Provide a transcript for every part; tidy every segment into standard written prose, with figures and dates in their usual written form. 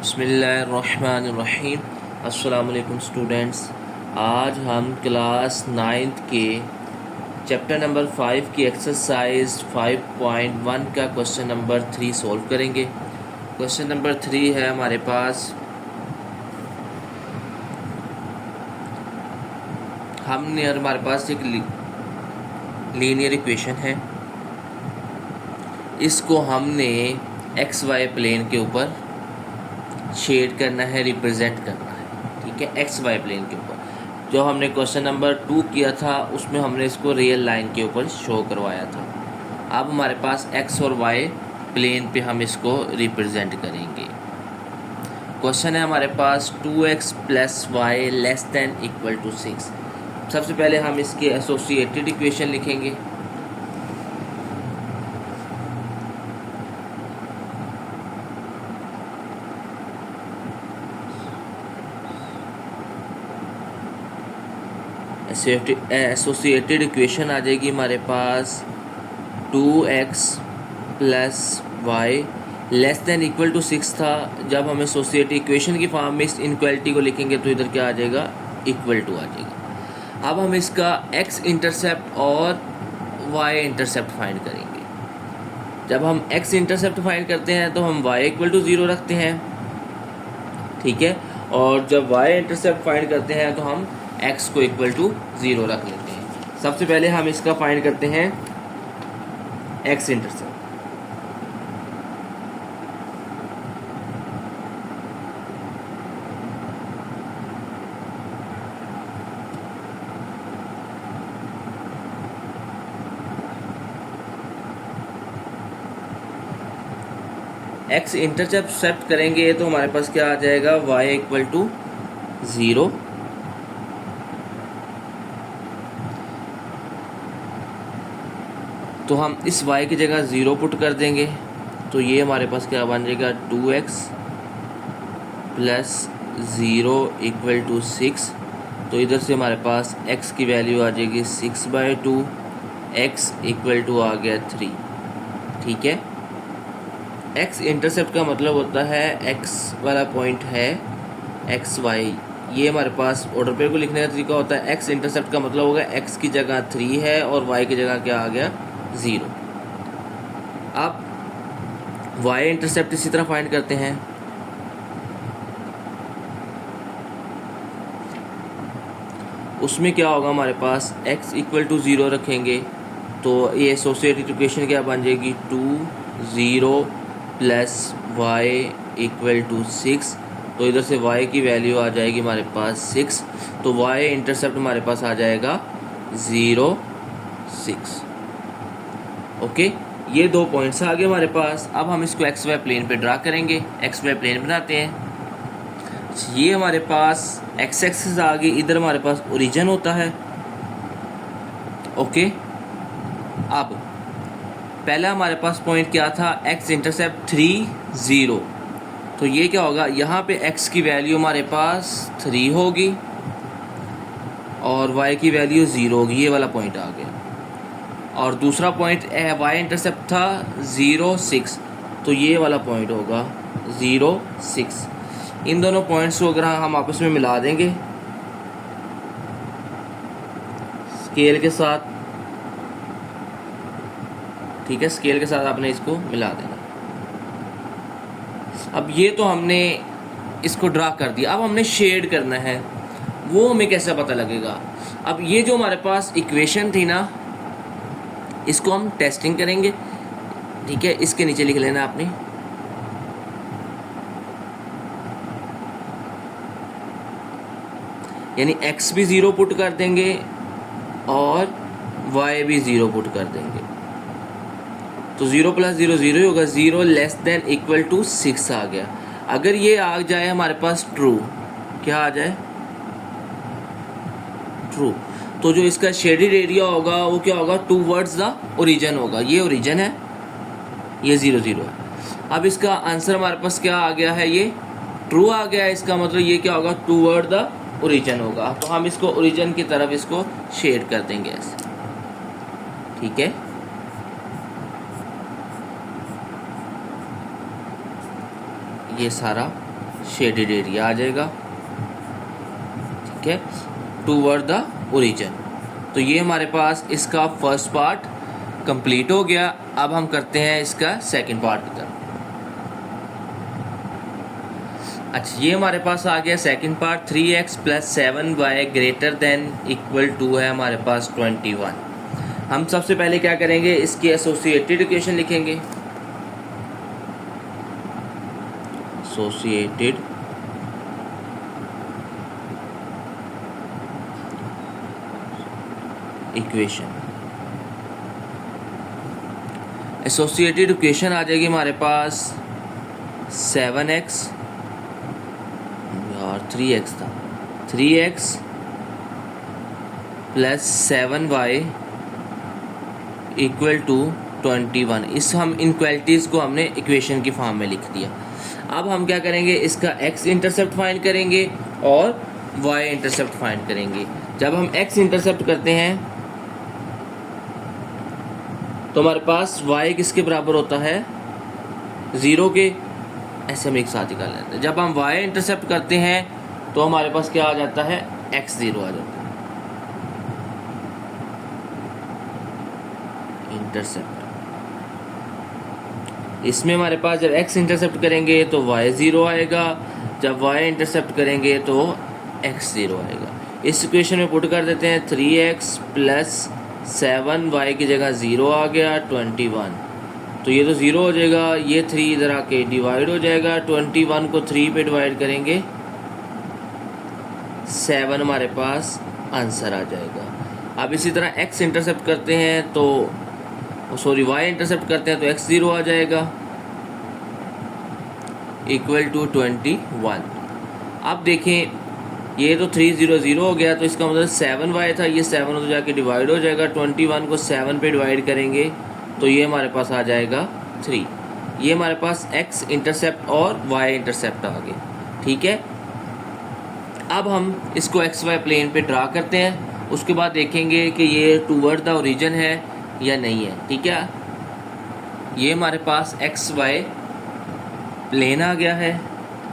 बिस्मिल्लाहिर्रहमानिर्रहीम। अस्सलाम वालेकुम स्टूडेंट्स। आज हम क्लास 9th के चैप्टर नंबर 5 की एक्सरसाइज 5.1 का क्वेश्चन नंबर 3 सॉल्व करेंगे। क्वेश्चन नंबर 3 है हमारे पास, हमारे पास एक लीनियर इक्वेशन है। इसको हमने एक्स वाई प्लेन के ऊपर शेड करना है, रिप्रेजेंट करना है। ठीक है, एक्स वाई प्लेन के ऊपर। जो हमने क्वेश्चन नंबर 2 किया था उसमें हमने इसको रियल लाइन के ऊपर शो करवाया था। अब हमारे पास एक्स और वाई प्लेन पे हम इसको रिप्रेजेंट करेंगे। क्वेश्चन है हमारे पास 2x plus y less than equal to 6। सबसे पहले हम इसके एसोसिएटेड इक्वेशन लिखेंगे। एसोसिएटेड इक्वेशन आ जाएगी हमारे पास 2x plus y less than equal to 6 था। जब हम एसोसिएटेड इक्वेशन की फॉर्म में इस इनक्वलिटी को लिखेंगे तो इधर क्या आ जाएगा, इक्वल टू आ जाएगा। अब हम इसका x इंटरसेप्ट और y इंटरसेप्ट फाइंड करेंगे। जब हम x इंटरसेप्ट फाइंड करते हैं तो हम y इक्वल टू 0 रखते हैं, ठीक है। और जब y इंटरसेप्ट फाइंड करते हैं तो हम x को इक्वल टू 0 रख लेते हैं। सबसे पहले हम इसका फाइंड करते हैं x इंटरसेप्ट। x इंटरसेप्ट करेंगे तो हमारे पास क्या आ जाएगा, y इक्वल टू 0। तो हम इस y की जगह 0 पुट कर देंगे तो ये हमारे पास क्या बन जाएगा, 2x प्लस 0 इक्वल टू 6। तो इधर से हमारे पास x की वैल्यू आ जाएगी 6/2, x इक्वल टू आ गया 3। ठीक है, x इंटरसेप्ट का मतलब होता है x वाला पॉइंट है एक्स वाई। ये हमारे पास ऑर्डर पेयर को लिखने का तरीका होता है। x इंटरसेप्ट का मतलब होगा x की जगह 3 है और y की जगह क्या आ गया, 0। अब y इंटरसेप्ट इसी तरह फाइंड करते हैं। उसमें क्या होगा, हमारे पास x इक्वल टू 0 रखेंगे तो ये एसोसिएटेड इक्वेशन क्या बन जाएगी, 2 0 प्लस वाई इक्वल टू 6। तो इधर से y की वैल्यू आ जाएगी हमारे पास 6। तो y इंटरसेप्ट हमारे पास आ जाएगा 0 6। ओके, ये दो पॉइंट्स आ गए हमारे पास। अब हम इसको एक्स वाई प्लेन पे ड्रा करेंगे। एक्स वाई प्लेन बनाते हैं। ये हमारे पास एक्स एक्सिस आ गई, इधर हमारे पास ओरिजिन होता है। ओके, अब पहला हमारे पास पॉइंट क्या था, एक्स इंटरसेप्ट 3 0। तो ये क्या होगा, यहाँ पे x की वैल्यू हमारे पास 3 होगी और y की वैल्यू 0 होगी। ये वाला पॉइंट आ गया। और दूसरा पॉइंट y इंटरसेप्ट था 0 6। तो ये वाला पॉइंट होगा 0 6। इन दोनों पॉइंट्स को अगर हम आपस में मिला देंगे स्केल के साथ, ठीक है, स्केल के साथ आपने इसको मिला देना। अब ये तो हमने इसको ड्रा कर दिया। अब हमने शेड करना है, वो हमें कैसे पता लगेगा। अब ये जो हमारे पास इक्वेशन थी ना, इसको हम टेस्टिंग करेंगे। ठीक है, इसके नीचे लिख लेना आपने, यानी x भी 0 पुट कर देंगे और y भी 0 पुट कर देंगे। तो 0 प्लस 0 0 ही होगा। 0 लेस देन इक्वल टू 6 आ गया। अगर ये आ जाए हमारे पास ट्रू, क्या आ जाए, ट्रू, तो जो इसका शेडेड एरिया होगा वो क्या होगा, टूवर्ड्स द ओरिजिन होगा। ये ओरिजिन है, ये 0 0 है। अब इसका आंसर हमारे पास क्या आ गया है, ये ट्रू आ गया है। इसका मतलब ये क्या होगा, टूवर्ड द ओरिजिन होगा। तो हम इसको ओरिजिन की तरफ इसको शेड कर देंगे ऐसे। ठीक है, ये सारा शेडेड एरिया आ जाएगा, ठीक है, टूवर्ड द ओरिजिन। तो ये हमारे पास इसका फर्स्ट पार्ट कंप्लीट हो गया। अब हम करते हैं इसका सेकंड पार्ट की तरफ। अच्छा, ये हमारे पास आ गया second part. 3x + 7y greater than equal to है हमारे पास 21। हम सबसे पहले क्या करेंगे, इसकी एसोसिएटेड इक्वेशन लिखेंगे। एसोसिएटेड इक्वेशन, एसोसिएटेड इक्वेशन आ जाएगी हमारे पास 7x और 3x था, 3x + 7y इक्वल टू 21। इस हम इनक्वालिटीज़ को हमने इक्वेशन की फॉर्म में लिख दिया। अब हम क्या करेंगे, इसका x इंटरसेप्ट फाइंड करेंगे और y इंटरसेप्ट फाइंड करेंगे। जब हम x इंटरसेप्ट करते हैं तो हमारे पास y किसके बराबर होता है, 0 के। ऐसे हम एक साथ ही कर लेते हैं। जब हम y इंटरसेप्ट करते हैं तो हमारे पास क्या आ जाता है, x0 आ जाता है इंटरसेप्ट। इसमें हमारे पास जब x इंटरसेप्ट करेंगे तो y0 आएगा, जब y इंटरसेप्ट करेंगे तो x0 आएगा। इस इक्वेशन में पुट कर देते हैं, 3x + 7y की जगह 0 आ गया 21। तो ये तो 0 हो जाएगा, ये 3 इधर आके डिवाइड हो जाएगा। 21 को 3 पे डिवाइड करेंगे, 7 हमारे पास आंसर आ जाएगा। अब इसी तरह x इंटरसेप्ट करते हैं तो सॉरी y इंटरसेप्ट करते हैं तो x0 आ जाएगा इक्वल टू 21। अब देखें, ये तो 300 हो गया, तो इसका मतलब 7y था, ये 7 तो जाके डिवाइड हो जाएगा। 21 को 7 पे डिवाइड करेंगे तो ये हमारे पास आ जाएगा 3। ये हमारे पास x इंटरसेप्ट और y इंटरसेप्ट आ गए, ठीक है। अब हम इसको xy प्लेन पे ड्रा करते हैं, उसके बाद देखेंगे कि ये टूवर्ड द ओरिजिन है या नहीं है, ठीक है। ये हमारे पास xy प्लेन आ गया है।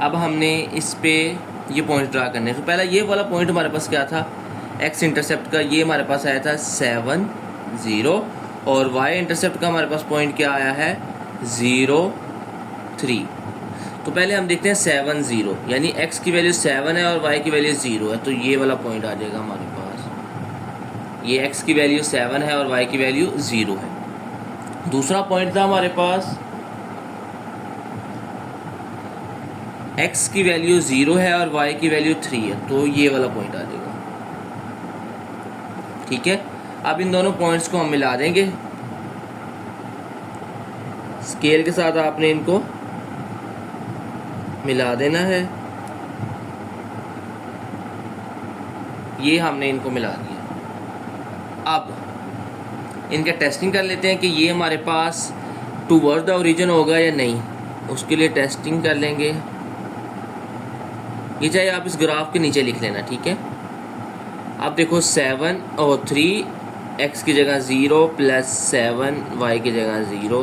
अब हमने इस पे ये पॉइंट ड्रा करने हैं। तो पहला ये वाला पॉइंट हमारे पास क्या था, x इंटरसेप्ट का, ये हमारे पास आया था 7 0, और y इंटरसेप्ट का हमारे पास पॉइंट क्या आया है 0 3। तो पहले हम देखते हैं 7 0, यानी x की वैल्यू 7 है और y की वैल्यू 0 है, तो ये वाला पॉइंट आ जाएगा हमारे पास। ये x की वैल्यू 7 है और y की वैल्यू 0 है। दूसरा पॉइंट था हमारे पास, x की वैल्यू 0 है और y की वैल्यू 3 है, तो ये वाला पॉइंट आ जाएगा, ठीक है। अब इन दोनों पॉइंट्स को हम मिला देंगे स्केल के साथ, आपने इनको मिला देना है। ये हमने इनको मिला दिया। अब इनका टेस्टिंग कर लेते हैं कि ये हमारे पास टूवर्ड द ओरिजिन होगा या नहीं। उसके लिए टेस्टिंग कर लेंगे। ये चाहे आप इस ग्राफ के नीचे लिख लेना, ठीक है। अब देखो 7 और 3, x की जगह 0 + 7 y की जगह 0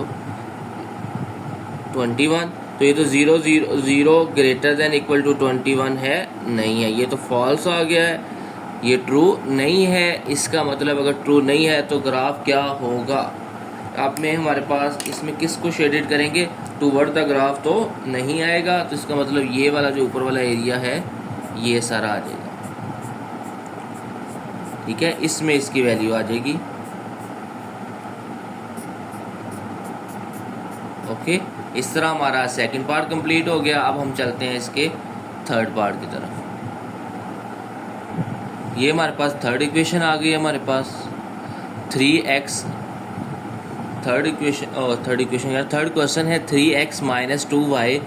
21। तो ये तो 0 0 0 ग्रेटर देन इक्वल टू 21 है, नहीं है, ये तो फॉल्स आ गया है, ये ट्रू नहीं है। इसका मतलब अगर ट्रू नहीं है तो ग्राफ क्या होगा। अब में हमारे पास इसमें किसको शेडेड करेंगे, टूवर्ड द ग्राफ तो नहीं आएगा, तो इसका मतलब ये वाला जो ऊपर वाला एरिया है ये सारा आ जाएगा, ठीक है। इसमें इसकी वैल्यू आ जाएगी, ओके। इस तरह हमारा सेकंड पार्ट कंप्लीट हो गया। अब हम चलते हैं इसके थर्ड पार्ट की तरफ। ये हमारे पास थर्ड इक्वेशन आ गई है हमारे पास 3x। थर्ड क्वेश्चन है 3x - 2y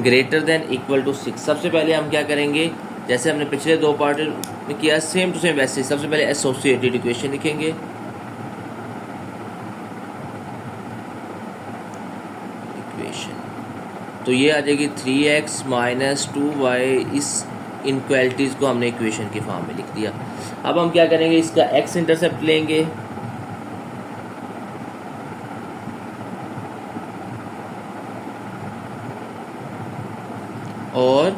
greater than equal to 6। सबसे पहले हम क्या करेंगे, जैसे हमने पिछले दो पार्ट में किया, सेम टू सेम वैसे। सबसे पहले एसोसिएटेड इक्वेशन लिखेंगे। तो ये आ जाएगी 3x - 2y। इस इनक्वालिटीज़ को हमने इक्वेशन की फॉर्म में लिख दिया। अब हम क्या करेंगे, इसका x इंटरसेप्ट लेंगे और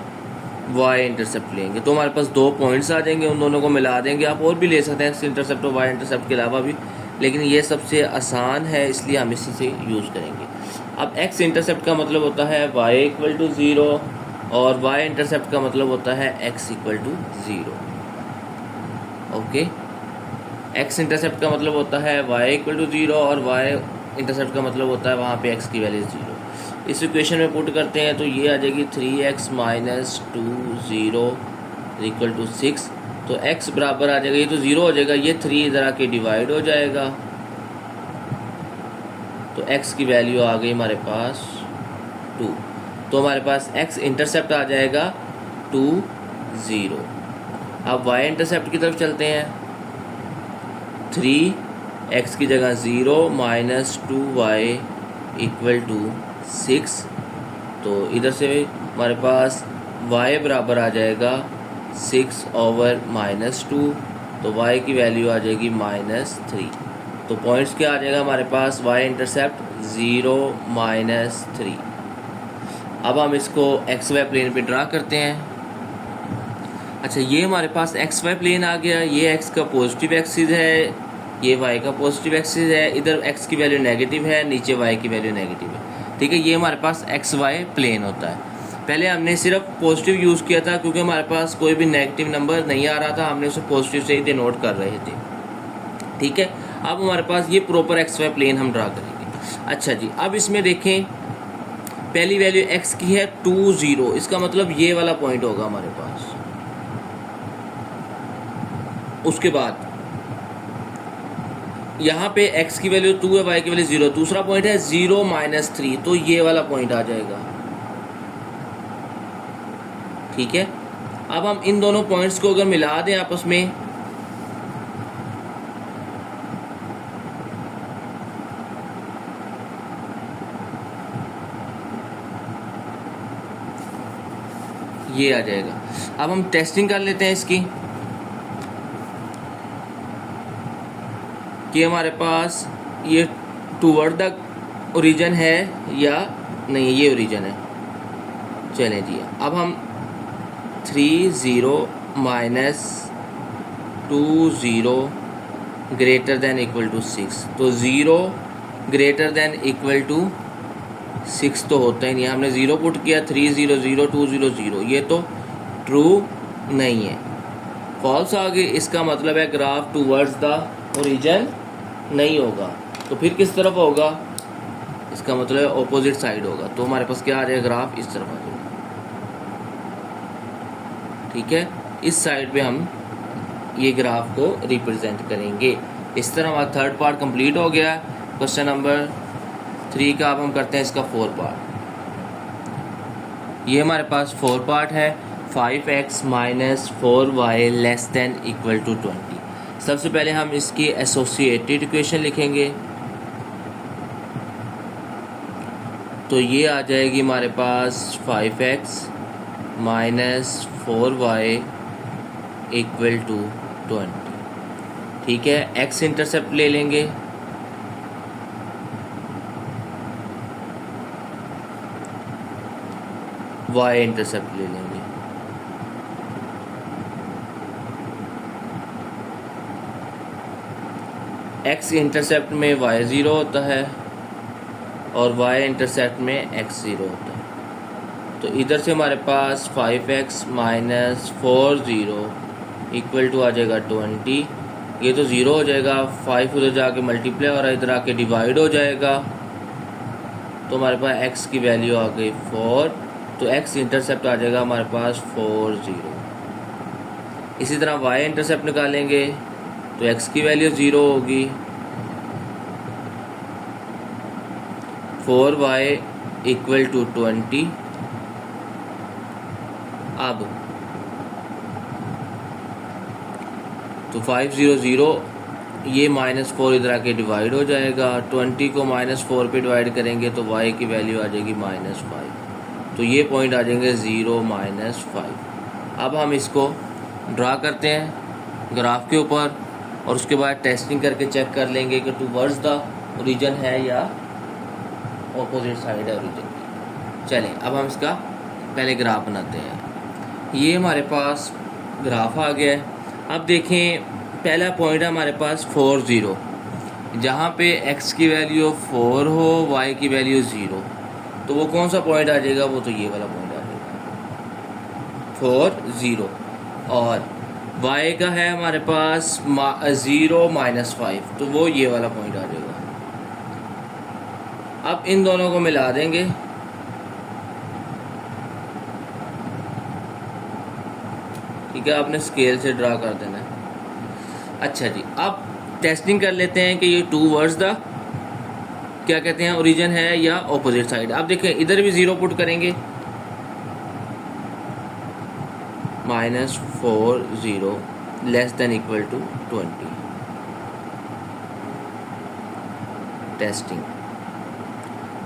वाई इंटरसेप्ट लेंगे तो हमारे पास 2 पॉइंट्स आ जाएंगे, उन दोनों को मिला देंगे। आप और भी ले सकते हैं एक्स इंटरसेप्ट और वाई इंटरसेप्ट के अलावा भी, लेकिन ये सबसे आसान है इसलिए हम इसी से यूज़ करेंगे। अब एक्स इंटरसेप्ट का मतलब होता है वाई इक्वल टू 0 और वाई इंटरसेप्ट का मतलब होता है x equal to 0। Okay, x intercept का मतलब होता है वाई इक्वल टू 0 और वाई इंटरसेप्ट का मतलब होता है वहाँ पे एक्स की वैल्यू 0। इस इक्वेशन में पुट करते हैं तो ये आ जाएगी 3x माइनस 2 0 इक्वल टू 6। तो x बराबर आ जाएगा, ये तो 0 हो जाएगा, ये 3 इधर आके डिवाइड हो जाएगा तो x की वैल्यू आ गई हमारे पास 2। तो हमारे पास x इंटरसेप्ट आ जाएगा 2 0। अब y इंटरसेप्ट की तरफ चलते हैं। 3x की जगह 0 माइनस 2y इक्वल टू 6। तो इधर से हमारे पास y बराबर आ जाएगा 6 ओवर माइनस 2। तो y की वैल्यू आ जाएगी -3। तो पॉइंट्स क्या आ जाएगा हमारे पास, y इंटरसेप्ट 0 -3। अब हम इसको एक्स वाई प्लेन पे ड्रा करते हैं। अच्छा, ये हमारे पास एक्स वाई प्लेन आ गया, ये x का पॉजिटिव एक्सिस है, ये y का पॉजिटिव एक्सिस है, इधर x की वैल्यू नेगेटिव है, नीचे y की वैल्यू नेगेटिव है। ठीक है, ये हमारे पास एक्स वाई प्लेन होता है। पहले हमने सिर्फ पॉजिटिव यूज़ किया था क्योंकि हमारे पास कोई भी नेगेटिव नंबर नहीं आ रहा था, हमने उसे पॉजिटिव से ही डिनोट कर रहे थे। ठीक है, अब हमारे पास ये प्रॉपर एक्स वाई प्लेन हम ड्रा करेंगे। अच्छा जी, अब इसमें देखें पहली वैल्यू x की है 2 0, इसका मतलब ये वाला पॉइंट होगा हमारे पास। उसके बाद यहाँ पे x की वैल्यू 2 है, y की वैल्यू 0, दूसरा पॉइंट है 0 -3, तो ये वाला पॉइंट आ जाएगा। ठीक है, अब हम इन दोनों पॉइंट्स को अगर मिला दें आपस में, ये आ जाएगा। अब हम टेस्टिंग कर लेते हैं इसकी कि हमारे पास ये टूवर्ड द ओरिजिन है या नहीं, ये ओरिजिन है। चलें जी, अब हम 3 0 minus 2 0 greater than equal to 6, तो 0 ग्रेटर देन इक्वल टू 6 तो होता ही नहीं है। हमने 0 पुट किया, 3 0 0 2 0 0, ये तो ट्रू नहीं है, फॉल्स आ गई। इसका मतलब है ग्राफ टूवर्ड्स द ओरिजिन नहीं होगा, तो फिर किस तरफ होगा, इसका मतलब है ऑपोजिट साइड होगा। तो हमारे पास क्या आ जाएगा, ग्राफ इस तरफ आ जाएगा। ठीक है, इस साइड पे हम ये ग्राफ को रिप्रेजेंट करेंगे। इस तरह हमारा थर्ड पार्ट कंप्लीट हो गया। क्वेश्चन नंबर 3 का अब हम करते हैं इसका 4 पार्ट। ये हमारे पास 4 पार्ट है। 5x minus 4y less than equal to 20। सबसे पहले हम इसकी एसोसिएटेड इक्वेशन लिखेंगे, तो ये आ जाएगी हमारे पास 5x minus 4y equal to 20। ठीक है, x इंटरसेप्ट ले लेंगे, y इंटरसेप्ट ले लेंगे। x इंटरसेप्ट में y 0 होता है और y इंटरसेप्ट में x 0 होता है। तो इधर से हमारे पास 5x माइनस 4 0 इक्वल टू आ जाएगा 20। ये तो 0 हो जाएगा, 5 उधर जाके मल्टीप्लाई और इधर आके डिवाइड हो जाएगा, तो हमारे पास x की वैल्यू आ गई 4। तो x इंटरसेप्ट आ जाएगा हमारे पास 4 0। इसी तरह y इंटरसेप्ट निकालेंगे तो x की वैल्यू 0 होगी, 4y इक्वल टू 20। अब तो 5 0 0, ये -4 इधर आके डिवाइड हो जाएगा, 20 को -4 पे डिवाइड करेंगे तो y की वैल्यू आ जाएगी -5। तो ये पॉइंट आ जाएंगे 0 -5। अब हम इसको ड्रा करते हैं ग्राफ के ऊपर और उसके बाद टेस्टिंग करके चेक कर लेंगे कि टूवर्ड्स द ओरिजिन है या ऑपोजिट साइड है ओरिजिन की। चलें, अब हम इसका पहले ग्राफ बनाते हैं। ये हमारे पास ग्राफ आ गया है। अब देखें, पहला पॉइंट है हमारे पास 4 0, जहाँ पे x की वैल्यू 4 हो, y की वैल्यू 0, तो वो कौन सा पॉइंट आ जाएगा? वो तो ये वाला पॉइंट आ जाएगा 4 0। और y का है हमारे पास 0 -5, तो वो ये वाला पॉइंट आ जाएगा। अब इन दोनों को मिला देंगे, ठीक है, आपने स्केल से ड्रा कर देना है। अच्छा जी, अब टेस्टिंग कर लेते हैं कि ये टू वर्ड्स द क्या कहते हैं, ओरिजिन है या ऑपोजिट साइड। अब देखें, इधर भी 0 पुट करेंगे, -4 0 less than equal to 20। Testing,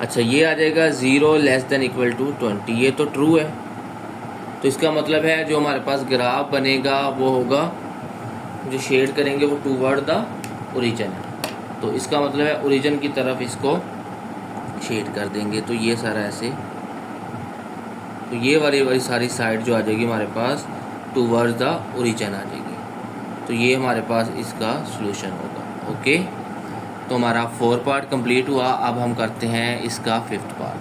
अच्छा ये आ जाएगा 0 लेस देन इक्वल टू 20, ये तो ट्रू है। तो इसका मतलब है जो हमारे पास ग्राफ बनेगा वो होगा, जो शेड करेंगे वो टूवर्ड द ओरिजिन है। तो इसका मतलब है ओरिजिन की तरफ इसको शेड कर देंगे, तो ये सारा ऐसे, तो ये वाली सारी साइड जो आ जाएगी हमारे पास टूवर्ड द ओरिजिन आ जाएगी। तो ये हमारे पास इसका सॉल्यूशन होगा। ओके, तो हमारा 4 पार्ट कंप्लीट हुआ। अब हम करते हैं इसका 5th पार्ट।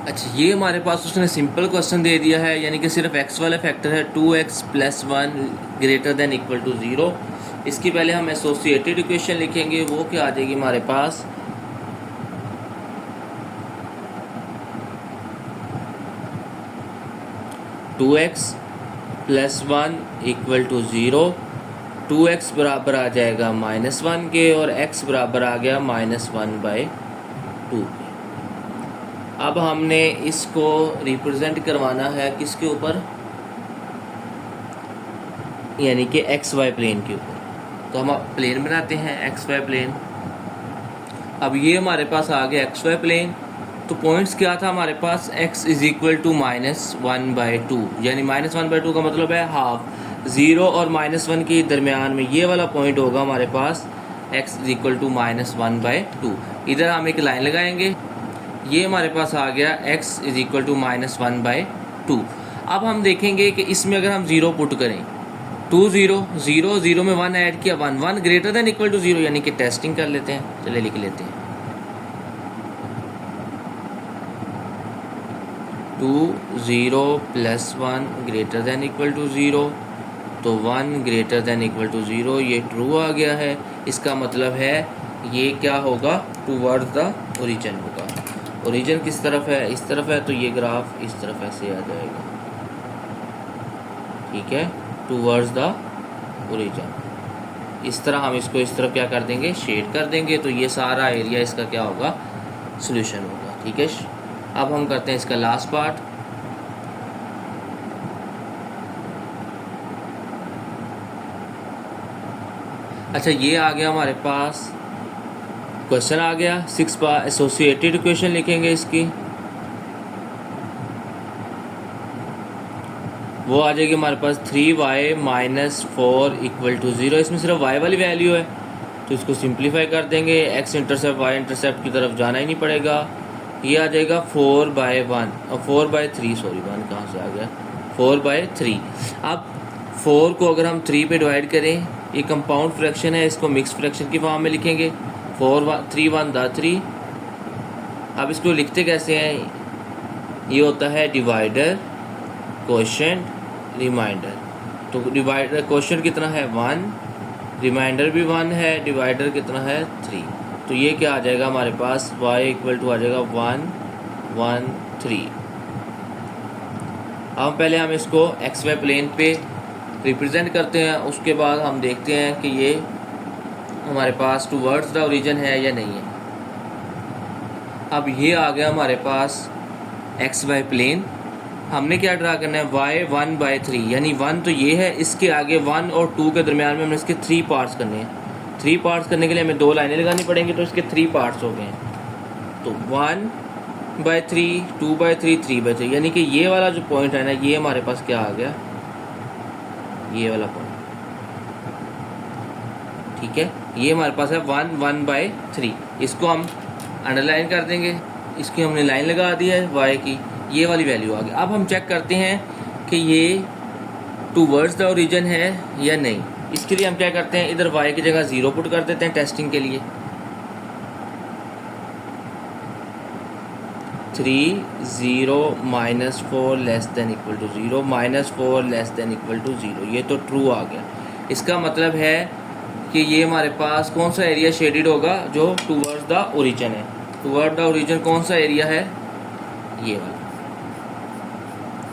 अच्छा, ये हमारे पास उसने सिंपल क्वेश्चन दे दिया है, यानी कि सिर्फ x वाला फैक्टर है, 2x + 1 greater than equal to 0। इसकी पहले हम एसोसिएटेड इक्वेशन लिखेंगे, वो क्या आ जाएगी हमारे पास, two x + 1 equal to 0। 2x बराबर आ जाएगा -1 के, और x बराबर आ गया -1/2 के। अब हमने इसको रिप्रेजेंट करवाना है किसके ऊपर, यानी कि XY प्लेन के ऊपर। तो हम प्लेन बनाते हैं XY प्लेन। अब ये हमारे पास आ गया XY प्लेन। तो पॉइंट्स क्या था हमारे पास, x = -1/2, यानी -1/2 का मतलब है हाफ। 0 और -1 के दरमियान में ये वाला पॉइंट होगा हमारे पास, x = -1/2। इधर हम एक लाइन लगाएंगे, ये हमारे पास आ गया x = -1/2। अब हम देखेंगे कि इसमें अगर हम 0 पुट करें, 2 0 0 0 में 1 ऐड किया, 1 1 ग्रेटर देन इक्वल टू 0, यानी कि टेस्टिंग कर लेते हैं। चलिए लिख लेते हैं, 2 0 + 1 ग्रेटर देन इक्वल टू 0, तो 1 ग्रेटर देन इक्वल टू 0, ये ट्रू आ गया है। इसका मतलब है ये क्या होगा, टूवर्ड द ओरिजिन होगा। ओरिजिन किस तरफ है, इस तरफ है, तो ये ग्राफ इस तरफ ऐसे आ जाएगा, ठीक है, टूवर्ड्स द ओरिजिन। इस तरह हम इसको इस तरफ क्या कर देंगे, शेड कर देंगे, तो ये सारा एरिया इसका क्या होगा, सॉल्यूशन होगा। ठीक है, अब हम करते हैं इसका लास्ट पार्ट। अच्छा, ये आ गया हमारे पास क्वेश्चन आ गया 6 बार एसोसिएटेड इक्वेशन लिखेंगे इसकी, वो आ जाएगी हमारे पास 3y - 4 = 0। इसमें सिर्फ y वाली वैल्यू है, तो इसको सिंप्लीफाई कर देंगे, x इंटरसेप्ट y इंटरसेप्ट की तरफ जाना ही नहीं पड़ेगा। ये आ जाएगा 4/1 और 4/3, सॉरी 1 कहाँ से आ गया, 4/3। अब 4 को अगर हम 3 पे डिवाइड करें, ये कंपाउंड फ्रैक्शन है, इसको मिक्स फ्रैक्शन की फॉर्म में लिखेंगे, 3 1 दा 3। अब इसको लिखते कैसे हैं, ये होता है डिवाइडर, क्वोशिएंट, रिमाइंडर। तो डिवाइडर क्वोशिएंट कितना है 1, रिमाइंडर भी 1 है, डिवाइडर कितना है 3। तो ये क्या आ जाएगा हमारे पास, y = आ जाएगा 1 1 3। अब पहले हम इसको XY प्लेन पे रिप्रेजेंट करते हैं, उसके बाद हम देखते हैं कि ये हमारे पास टूवर्ड्स द ओरिजिन है या नहीं है। अब ये आ गया हमारे पास XY प्लेन। हमने क्या ड्रा करना है, y 1/3, यानी 1 तो ये है, इसके आगे 1 और 2 के दरमियान में हमने इसके 3 पार्ट्स करने हैं। 3 पार्ट्स करने के लिए हमें 2 लाइनें लगानी पड़ेंगी, तो इसके 3 पार्ट्स हो गए हैं। तो 1/3 2/3 3/3, यानी कि ये वाला जो पॉइंट है ना, ये हमारे पास क्या आ गया, ये वाला पॉइंट, ठीक है, ये हमारे पास है 1 1/3। इसको हम अंडरलाइन कर देंगे, इसकी हमने लाइन लगा दी है y की, ये वाली वैल्यू आ गई। अब हम चेक करते हैं कि ये टूवर्ड्स द ओरिजिन है या नहीं। इसके लिए हम क्या करते हैं, इधर y की जगह 0 पुट कर देते हैं टेस्टिंग के लिए। 3 0 -4 less than equal to 0 -4 less than equal to 0, ये तो ट्रू आ गया। इसका मतलब है कि ये हमारे पास कौन सा एरिया शेडेड होगा, जो टूवर्ड्स द ओरिजिन है। टूवर्ड द ओरिजिन कौन सा एरिया है, ये वाला।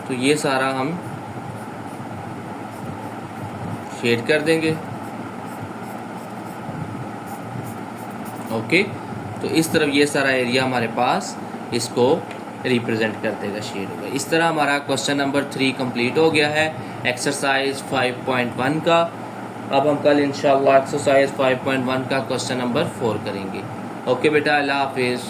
तो ये सारा हम शेड कर देंगे। ओके, तो इस तरफ ये सारा एरिया हमारे पास इसको रिप्रेजेंट कर देगा, शेड होगा। इस तरह हमारा क्वेश्चन नंबर 3 कंप्लीट हो गया है एक्सरसाइज 5.1 का। अब हम कल इंशाल्लाह एक्सरसाइज 5.1 का क्वेश्चन नंबर 4 करेंगे। ओके बेटा, अल्लाह हाफिज़।